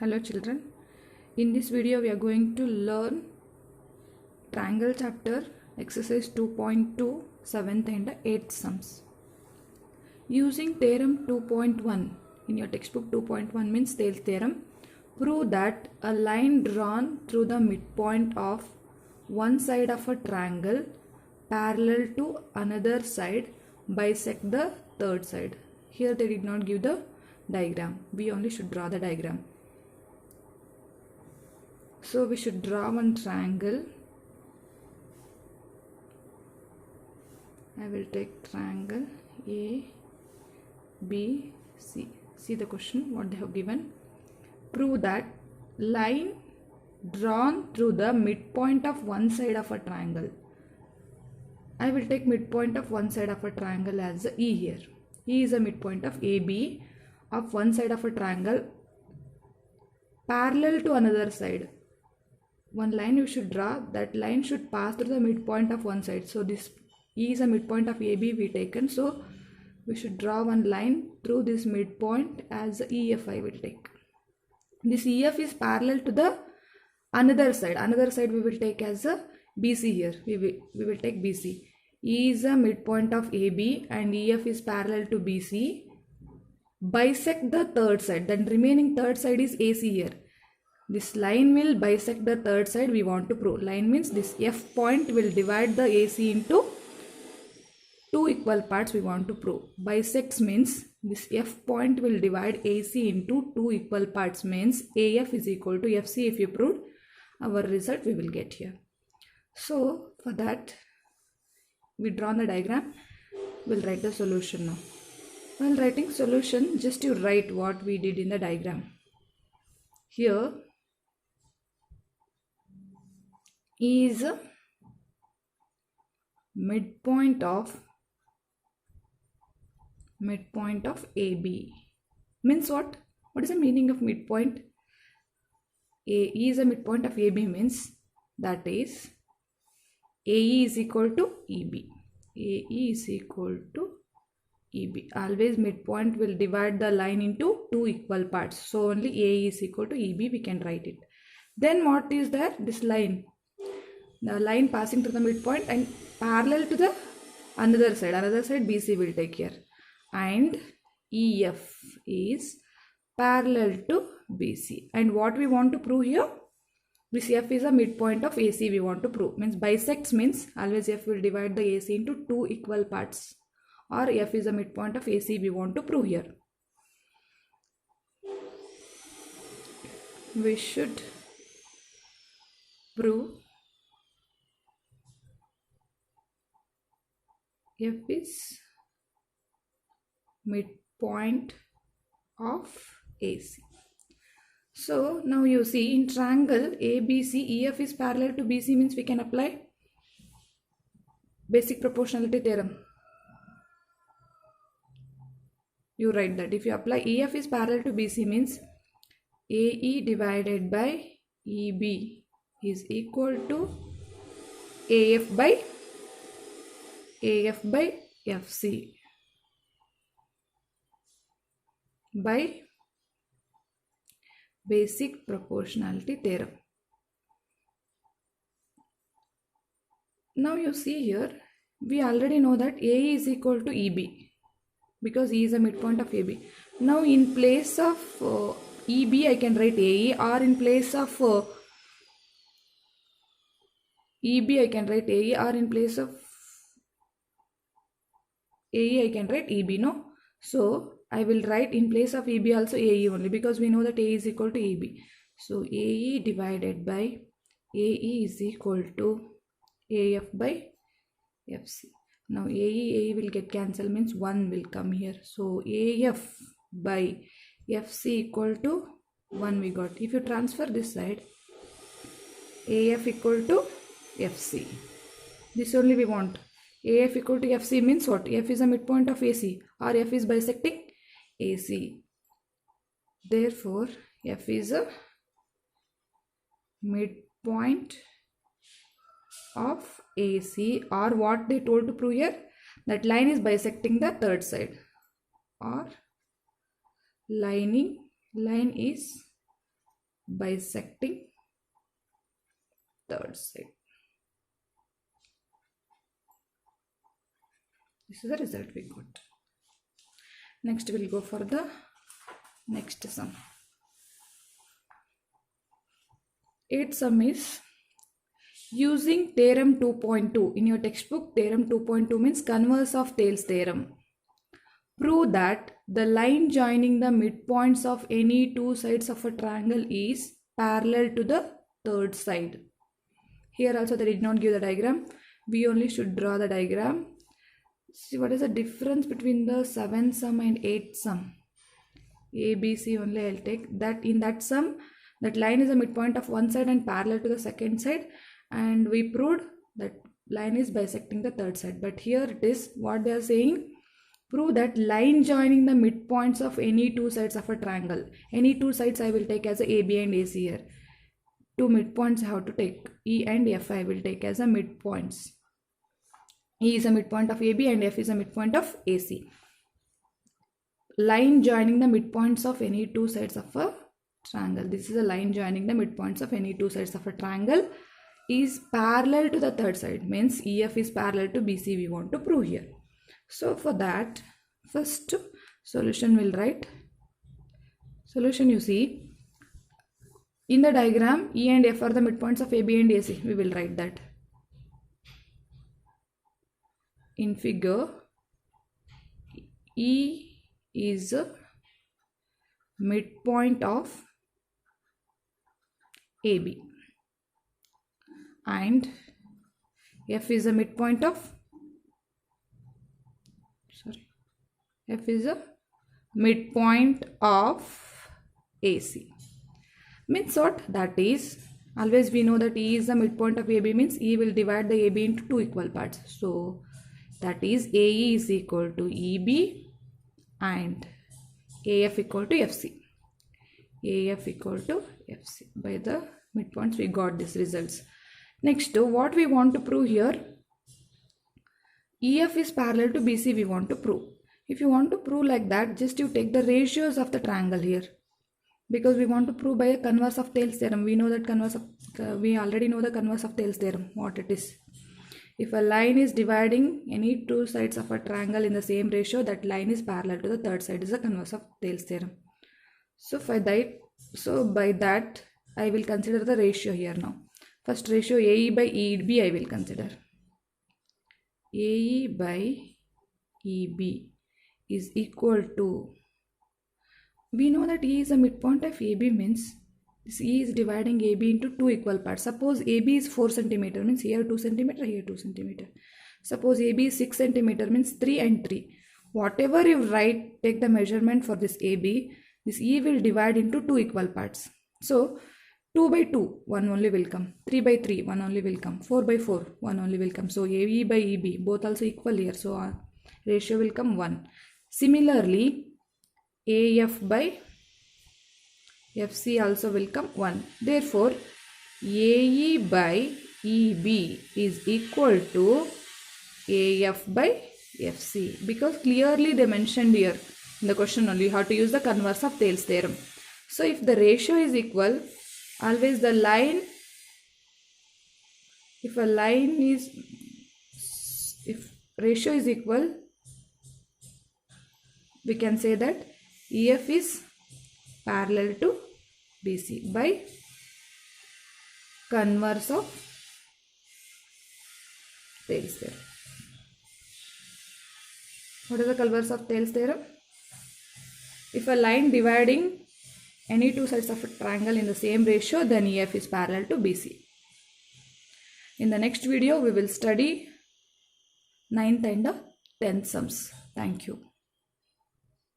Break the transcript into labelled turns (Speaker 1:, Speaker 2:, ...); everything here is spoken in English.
Speaker 1: Hello children, in this video we are going to learn triangle chapter exercise 2.2 7th and 8th sums. Using theorem 2.1 in your textbook 2.1 means Thales theorem, prove that a line drawn through the midpoint of one side of a triangle parallel to another side bisect the third side. Here they did not give the diagram, we only should draw the diagram. So we should draw one triangle. I will take triangle A, B, C. See the question, what they have given. Prove that line drawn through the midpoint of one side of a triangle. I will take midpoint of one side of a triangle as E here. E is a midpoint of AB of one side of a triangle parallel to another side. One line you should draw, that line should pass through the midpoint of one side. So this E is a midpoint of AB we taken. So we should draw one line through this midpoint as EF I will take. This EF is parallel to the another side. Another side we will take as a BC here. We will take BC. E is a midpoint of AB and EF is parallel to BC. Bisect the third side. Then remaining third side is AC here. This line will bisect the third side we want to prove. Line means this F point will divide the AC into two equal parts we want to prove. Bisects means this F point will divide AC into two equal parts means AF is equal to FC. If you prove, our result we will get here. So for that we draw the diagram. We'll write the solution now. While writing solution, just you write what we did in the diagram. Here is a midpoint of AB. Means what? What is the meaning of midpoint? E is a midpoint of AB means that is AE is equal to EB. AE is equal to EB. Always midpoint will divide the line into two equal parts. So only AE is equal to EB we can write it. Then what is there? This line. The line passing through the midpoint and parallel to the another side BC will take here. And EF is parallel to BC. And what we want to prove here? This F is a midpoint of AC we want to prove. Means bisects means always F will divide the AC into two equal parts. Or F is a midpoint of AC we want to prove here. We should prove F is midpoint of AC. So now you see in triangle ABC, EF is parallel to BC means we can apply basic proportionality theorem. You write that if you apply EF is parallel to BC means AE divided by EB is equal to AF by FC by basic proportionality theorem. Now you see here, we already know that AE is equal to EB because E is a midpoint of AB. Now in place of EB I can write AE, or in place of EB I can write AE, or in place of AE I can write EB, no? So I will write in place of EB also AE only because we know that AE is equal to EB. So AE divided by AE is equal to AF by FC. Now AE will get cancelled means 1 will come here. So AF by FC equal to 1 we got. If you transfer this side, AF equal to FC. This only we want. AF equal to FC means what? F is a midpoint of AC or F is bisecting AC. Therefore, F is a midpoint of AC, or what they told to prove here, that line is bisecting the third side, or line is bisecting third side. This is the result we got. Next we'll go for the next sum. 8th sum is using theorem 2.2. In your textbook, theorem 2.2 means converse of Thales theorem. Prove that the line joining the midpoints of any two sides of a triangle is parallel to the third side. Here also they did not give the diagram. We only should draw the diagram. See what is the difference between the 7th sum and 8th sum. A, B, C only I'll take. That in that sum, that line is a midpoint of one side and parallel to the second side. And we proved that line is bisecting the third side. But here it is what they are saying. Prove that line joining the midpoints of any two sides of a triangle. Any two sides I will take as a AB and AC here. Two midpoints I have to take. E and F I will take as a midpoints. E is a midpoint of AB and F is a midpoint of AC. Line joining the midpoints of any two sides of a triangle. This is a line joining the midpoints of any two sides of a triangle is parallel to the third side. Means EF is parallel to BC we want to prove here. So for that, first solution will write. Solution you see. In the diagram, E and F are the midpoints of AB and AC. We will write that. In figure, E is a midpoint of AB and F is a midpoint of F is a midpoint of AC. Means what? That is, always we know that E is the midpoint of AB means E will divide the AB into two equal parts. So that is AE is equal to EB and AF equal to FC. AF equal to FC. By the midpoints we got these results. Next, what we want to prove here, EF is parallel to BC we want to prove. If you want to prove like that, just you take the ratios of the triangle here. Because we want to prove by a converse of Thales theorem. We know that we already know the converse of Thales theorem, what it is. If a line is dividing any two sides of a triangle in the same ratio, that line is parallel to the third side is the converse of Thales theorem. So by that I will consider the ratio here now. First ratio AE by EB I will consider. AE by EB is equal to, we know that E is a midpoint of AB means this E is dividing AB into two equal parts. Suppose AB is 4 cm means here 2 cm, here 2 cm. Suppose AB is 6 cm means 3 and 3. Whatever you write, take the measurement for this AB, this E will divide into two equal parts. So 2 by 2, 1 only will come. 3 by 3, 1 only will come. 4 by 4, 1 only will come. So AE by EB, both also equal here. So our ratio will come 1. Similarly, AF by FC also will come 1. Therefore, AE by EB is equal to AF by FC. Because clearly they mentioned here in the question only, you have to use the converse of Thales theorem. So if the ratio is equal, always the line, if ratio is equal, we can say that EF is parallel to BC by converse of Thales theorem. What is the converse of Thales theorem? If a line dividing any two sides of a triangle in the same ratio, then EF is parallel to BC. In the next video, we will study 9th and 10th sums. Thank you.